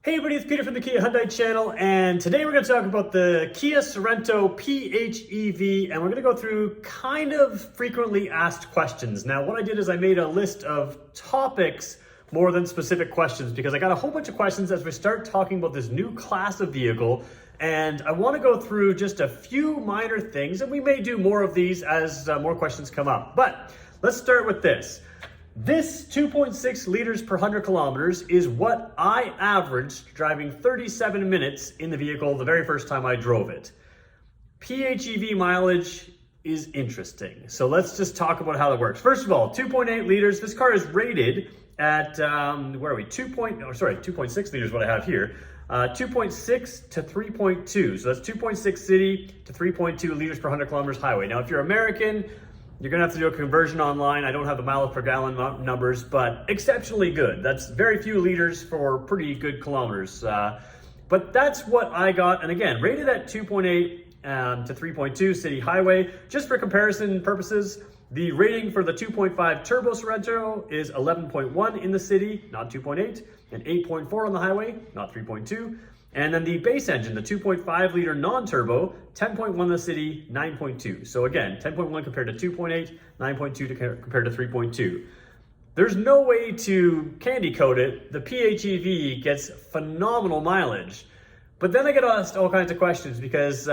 Hey everybody, it's Peter from the Kia Hyundai channel, and today we're going to talk about the Kia Sorento PHEV, and we're going to go through kind of frequently asked questions. Now, what I did is I made a list of topics more than specific questions because I got a whole bunch of questions as we start talking about this new class of vehicle, and I want to go through just a few minor things, and we may do more of these as more questions come up. But let's start with this. This 2.6 liters per 100 kilometers is what I averaged driving 37 minutes in the vehicle the very first time I drove it. PHEV mileage is interesting. So let's just talk about how it works. First of all, 2.8 liters. This car is rated at, where are we? 2.6 liters, what I have here. 2.6 to 3.2. So that's 2.6 city to 3.2 liters per 100 kilometers highway. Now, if you're American, you're gonna have to do a conversion online. I don't have the miles per gallon numbers, but exceptionally good. That's very few liters for pretty good kilometers. But that's what I got. And again, rated at 2.8 to 3.2 city highway. Just for comparison purposes, the rating for the 2.5 turbo Sorento is 11.1 in the city, not 2.8, and 8.4 on the highway, not 3.2. And then the base engine, the 2.5 liter non-turbo, 10.1 in the city, 9.2. So again, 10.1 compared to 2.8, 9.2 compared to 3.2. There's no way to candy coat it. The PHEV gets phenomenal mileage. But then I get asked all kinds of questions because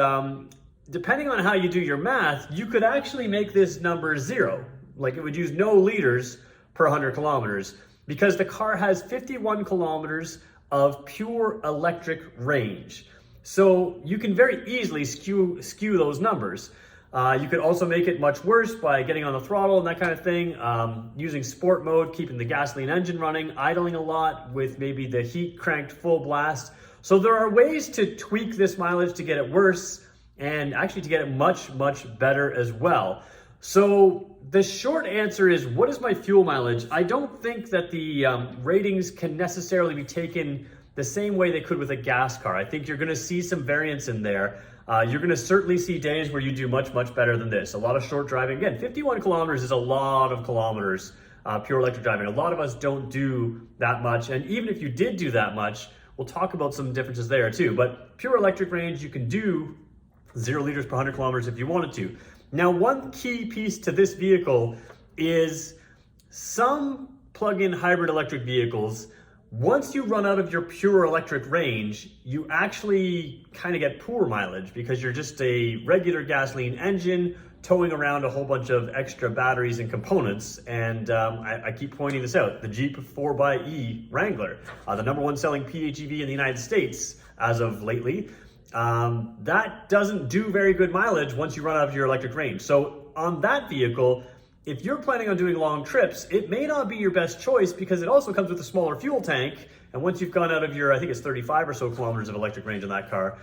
depending on how you do your math, you could actually make this number zero. Like it would use no liters per 100 kilometers because the car has 51 kilometers of pure electric range. So you can very easily skew those numbers. You could also make it much worse by getting on the throttle and that kind of thing, using sport mode, keeping the gasoline engine running, idling a lot with maybe the heat cranked full blast. So there are ways to tweak this mileage to get it worse and actually to get it much, much better as well. So the short answer is, what is my fuel mileage? I don't think that the ratings can necessarily be taken the same way they could with a gas car. I think you're gonna see some variance in there. You're gonna certainly see days where you do much, much better than this. A lot of short driving. Again, 51 kilometers is a lot of kilometers, pure electric driving. A lot of us don't do that much. And even if you did do that much, we'll talk about some differences there too. But pure electric range, you can do 0 liters per 100 kilometers if you wanted to. Now, one key piece to this vehicle is some plug-in hybrid electric vehicles, once you run out of your pure electric range, you actually kind of get poor mileage because you're just a regular gasoline engine towing around a whole bunch of extra batteries and components. And I keep pointing this out, the Jeep 4xe Wrangler, the #1 selling PHEV in the United States as of lately, that doesn't do very good mileage once you run out of your electric range. So on that vehicle, if you're planning on doing long trips, it may not be your best choice because it also comes with a smaller fuel tank. And once you've gone out of your, I think it's 35 or so kilometers of electric range on that car,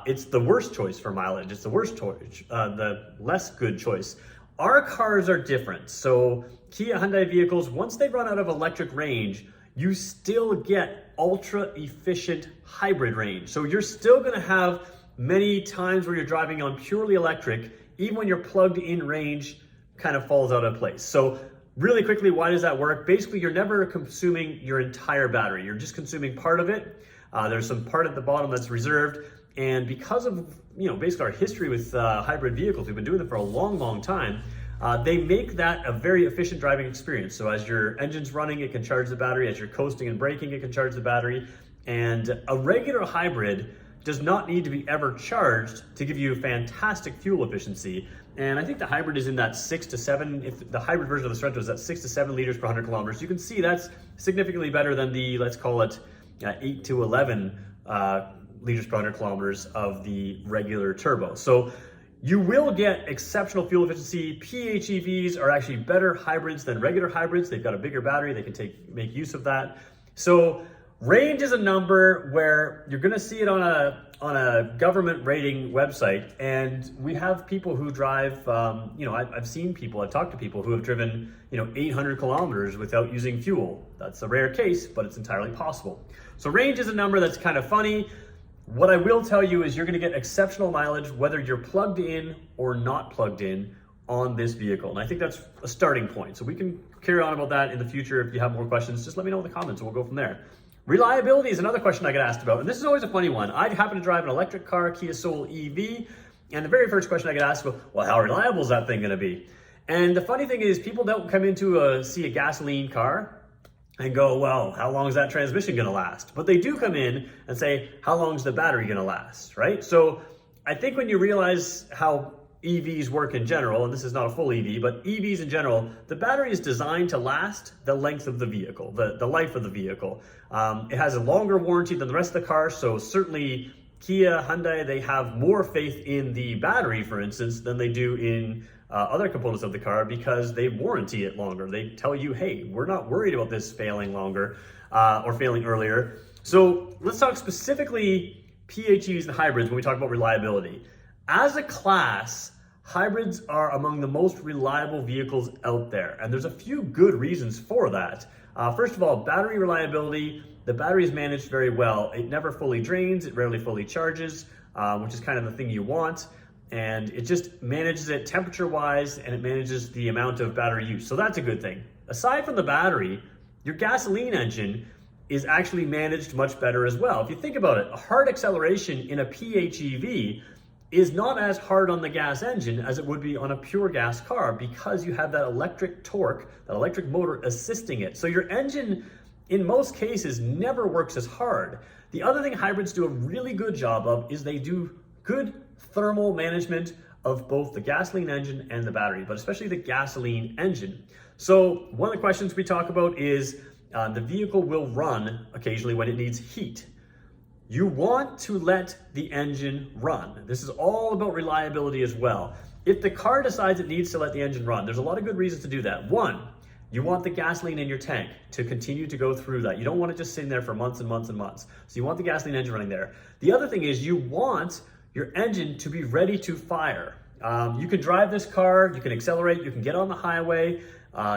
it's the worst choice for mileage. It's the worst choice, the less good choice. Our cars are different. So Kia Hyundai vehicles, once they run out of electric range, you still get ultra efficient hybrid range. So you're still gonna have many times where you're driving on purely electric, even when your plugged in range kind of falls out of place. So really quickly, why does that work? Basically, you're never consuming your entire battery. You're just consuming part of it. There's some part at the bottom that's reserved. And because of, basically our history with hybrid vehicles, we've been doing them for a long, long time. They make that a very efficient driving experience. So as your engine's running, it can charge the battery. As you're coasting and braking, it can charge the battery. And a regular hybrid does not need to be ever charged to give you fantastic fuel efficiency. And I think the hybrid is in that 6 to 7, if the hybrid version of the Sorento is at 6 to 7 liters per 100 kilometers, you can see that's significantly better than the, let's call it 8 to 11 liters per 100 kilometers of the regular turbo. So you will get exceptional fuel efficiency. PHEVs are actually better hybrids than regular hybrids. They've got a bigger battery. They can make use of that. So range is a number where you're gonna see it on a government rating website, and we have people who drive, I've seen people, I've talked to people who have driven, 800 kilometers without using fuel. That's a rare case, but it's entirely possible. So range is a number that's kind of funny. What I will tell you is you're gonna get exceptional mileage whether you're plugged in or not plugged in on this vehicle. And I think that's a starting point. So we can carry on about that in the future. If you have more questions, just let me know in the comments and we'll go from there. Reliability is another question I get asked about, and this is always a funny one. I happen to drive an electric car, Kia Soul EV, and the very first question I get asked about, well, how reliable is that thing gonna be? And the funny thing is, people don't come into see a gasoline car and go, well, how long is that transmission gonna last? But they do come in and say, how long is the battery gonna last, right? So I think when you realize how EVs work in general, and this is not a full EV, but EVs in general, the battery is designed to last the length of the vehicle, the life of the vehicle. It has a longer warranty than the rest of the car, so certainly Kia, Hyundai, they have more faith in the battery, for instance, than they do in other components of the car because they warranty it longer. They tell you, hey, we're not worried about this failing longer or failing earlier. So let's talk specifically PHEVs and hybrids when we talk about reliability. As a class, hybrids are among the most reliable vehicles out there, and there's a few good reasons for that. First of all, battery reliability. The battery is managed very well. It never fully drains, it rarely fully charges, which is kind of the thing you want, and it just manages it temperature-wise, and it manages the amount of battery use, so that's a good thing. Aside from the battery, your gasoline engine is actually managed much better as well. If you think about it, a hard acceleration in a PHEV is not as hard on the gas engine as it would be on a pure gas car because you have that electric torque, that electric motor assisting it. So your engine, in most cases, never works as hard. The other thing hybrids do a really good job of is they do good thermal management of both the gasoline engine and the battery, but especially the gasoline engine. So one of the questions we talk about is the vehicle will run occasionally when it needs heat. You want to let the engine run. This is all about reliability as well. If the car decides it needs to let the engine run, there's a lot of good reasons to do that. One, you want the gasoline in your tank to continue to go through that. You don't want it just sitting there for months and months and months. So you want the gasoline engine running there. The other thing is you want your engine to be ready to fire. You can drive this car, you can accelerate, you can get on the highway,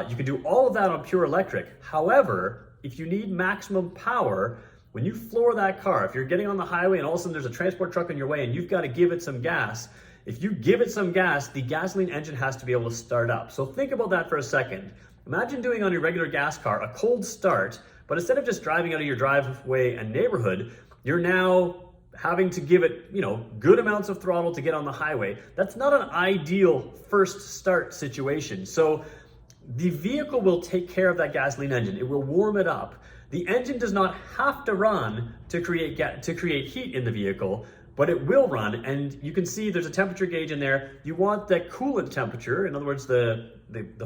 you can do all of that on pure electric. However, if you need maximum power, when you floor that car, if you're getting on the highway and all of a sudden there's a transport truck in your way and you've got to give it some gas, if you give it some gas, the gasoline engine has to be able to start up. So think about that for a second. Imagine doing on your regular gas car a cold start, but instead of just driving out of your driveway and neighborhood, you're now having to give it, good amounts of throttle to get on the highway. That's not an ideal first start situation. So the vehicle will take care of that gasoline engine. It will warm it up. The engine does not have to run to create heat in the vehicle, but it will run, and you can see there's a temperature gauge in there. You want that coolant temperature, in other words, the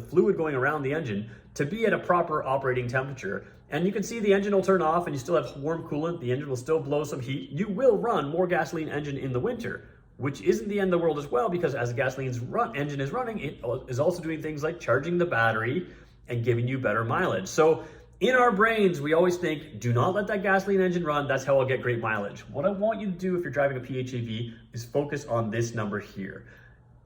fluid going around the engine, to be at a proper operating temperature. And you can see the engine will turn off and you still have warm coolant. The engine will still blow some heat. You will run more gasoline engine in the winter, which isn't the end of the world as well, because as the gasoline engine is running, it is also doing things like charging the battery and giving you better mileage. So in our brains, we always think, do not let that gasoline engine run. That's how I'll get great mileage. What I want you to do if you're driving a PHEV is focus on this number here.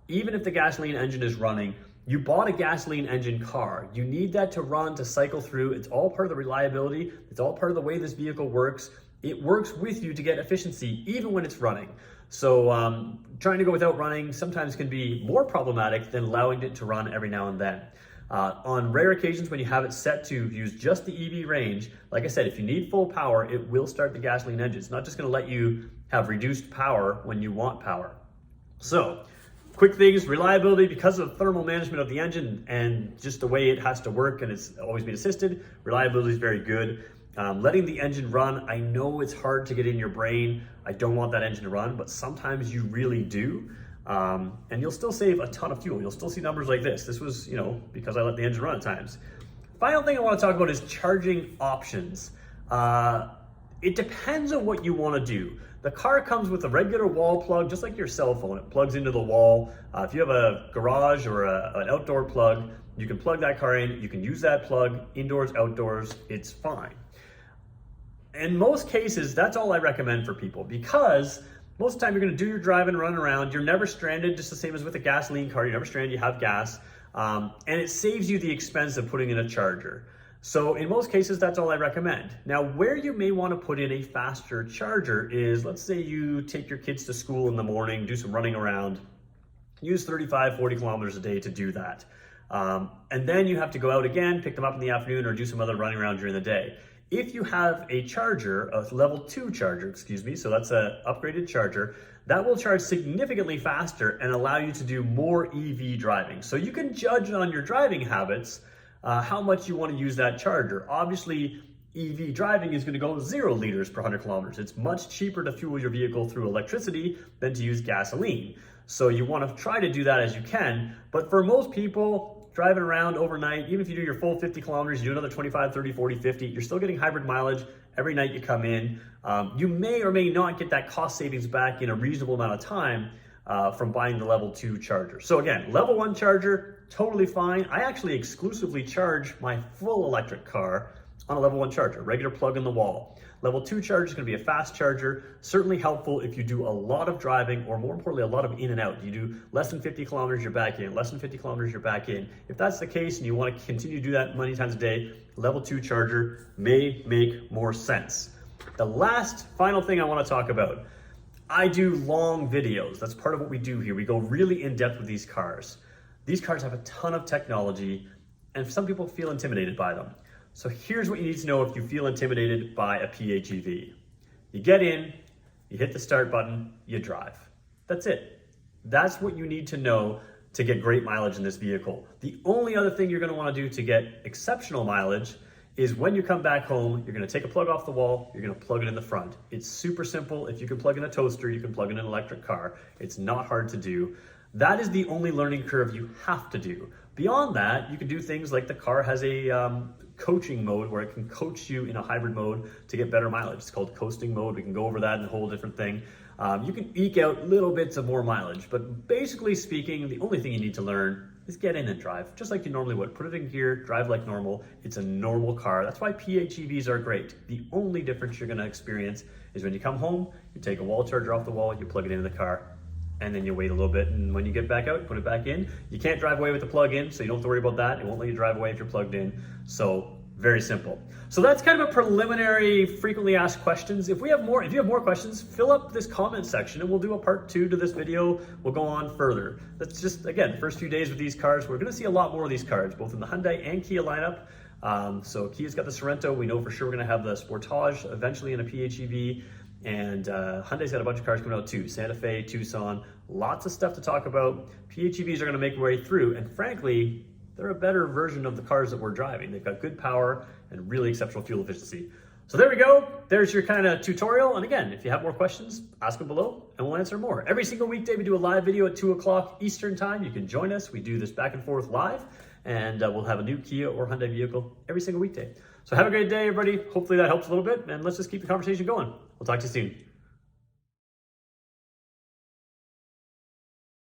Even if the gasoline engine is running, you bought a gasoline engine car. You need that to run, to cycle through. It's all part of the reliability. It's all part of the way this vehicle works. It works with you to get efficiency, even when it's running. So trying to go without running sometimes can be more problematic than allowing it to run every now and then. On rare occasions when you have it set to use just the EV range, like I said, if you need full power, it will start the gasoline engine. It's not just going to let you have reduced power when you want power. So, quick things, reliability, because of thermal management of the engine and just the way it has to work and it's always been assisted, reliability is very good. Letting the engine run, I know it's hard to get in your brain. I don't want that engine to run, but sometimes you really do. And you'll still save a ton of fuel. You'll still see numbers like this. This was, because I let the engine run at times. Final thing I want to talk about is charging options. It depends on what you want to do. The car comes with a regular wall plug, just like your cell phone. It plugs into the wall. If you have a garage or an outdoor plug, you can plug that car in. You can use that plug indoors, outdoors. It's fine. In most cases, that's all I recommend for people, because most of the time you're going to do your drive and run around. You're never stranded, just the same as with a gasoline car. You're never stranded, you have gas. And it saves you the expense of putting in a charger. So in most cases, that's all I recommend. Now, where you may want to put in a faster charger is, let's say you take your kids to school in the morning, do some running around, use 35, 40 kilometers a day to do that. And then you have to go out again, pick them up in the afternoon, or do some other running around during the day. if you have a charger, a level 2 charger, excuse me, so that's an upgraded charger, that will charge significantly faster and allow you to do more EV driving. So you can judge on your driving habits how much you want to use that charger. Obviously, EV driving is going to go 0 liters per 100 kilometers. It's much cheaper to fuel your vehicle through electricity than to use gasoline. So you want to try to do that as you can. But for most people, driving around overnight, even if you do your full 50 kilometers, you do another 25, 30, 40, 50, you're still getting hybrid mileage every night you come in. You may or may not get that cost savings back in a reasonable amount of time from buying the level 2 charger. So again, level 1 charger, totally fine. I actually exclusively charge my full electric car on a level 1 charger, regular plug in the wall. Level 2 charger is going to be a fast charger, certainly helpful if you do a lot of driving, or more importantly, a lot of in and out. You do less than 50 kilometers, you're back in, less than 50 kilometers, you're back in. If that's the case and you want to continue to do that many times a day, level 2 charger may make more sense. The last final thing I want to talk about, I do long videos. That's part of what we do here. We go really in depth with these cars. These cars have a ton of technology, and some people feel intimidated by them. So here's what you need to know if you feel intimidated by a PHEV. You get in, you hit the start button, you drive. That's it. That's what you need to know to get great mileage in this vehicle. The only other thing you're going to want to do to get exceptional mileage is when you come back home, you're going to take a plug off the wall, you're going to plug it in the front. It's super simple. If you can plug in a toaster, you can plug in an electric car. It's not hard to do. That is the only learning curve you have to do. Beyond that, you can do things like the car has a coaching mode where it can coach you in a hybrid mode to get better mileage. It's called coasting mode. We can go over that in a whole different thing. You can eke out little bits of more mileage, but basically speaking, the only thing you need to learn is get in and drive, just like you normally would. Put it in gear, drive like normal. It's a normal car. That's why PHEVs are great. The only difference you're gonna experience is when you come home, you take a wall charger off the wall, you plug it into the car, and then you wait a little bit, and when you get back out, you put it back in. You can't drive away with the plug in, so you don't have to worry about that. It won't let you drive away if you're plugged in. So very simple. So that's kind of a preliminary frequently asked questions. If you have more questions, fill up this comment section and we'll do a part 2 to this video. We'll go on further. That's just, again, the first few days with these cars. We're gonna see a lot more of these cars, both in the Hyundai and Kia lineup. So Kia's got the Sorento. We know for sure we're gonna have the Sportage eventually in a PHEV. And Hyundai's got a bunch of cars coming out too. Santa Fe, Tucson, lots of stuff to talk about. PHEVs are gonna make their way through, and frankly, they're a better version of the cars that we're driving. They've got good power and really exceptional fuel efficiency. So there we go. There's your kind of tutorial. And again, if you have more questions, ask them below and we'll answer more. Every single weekday, we do a live video at 2 o'clock Eastern time. You can join us. We do this back and forth live, and we'll have a new Kia or Hyundai vehicle every single weekday. So have a great day, everybody. Hopefully that helps a little bit, and let's just keep the conversation going. We'll talk to you soon.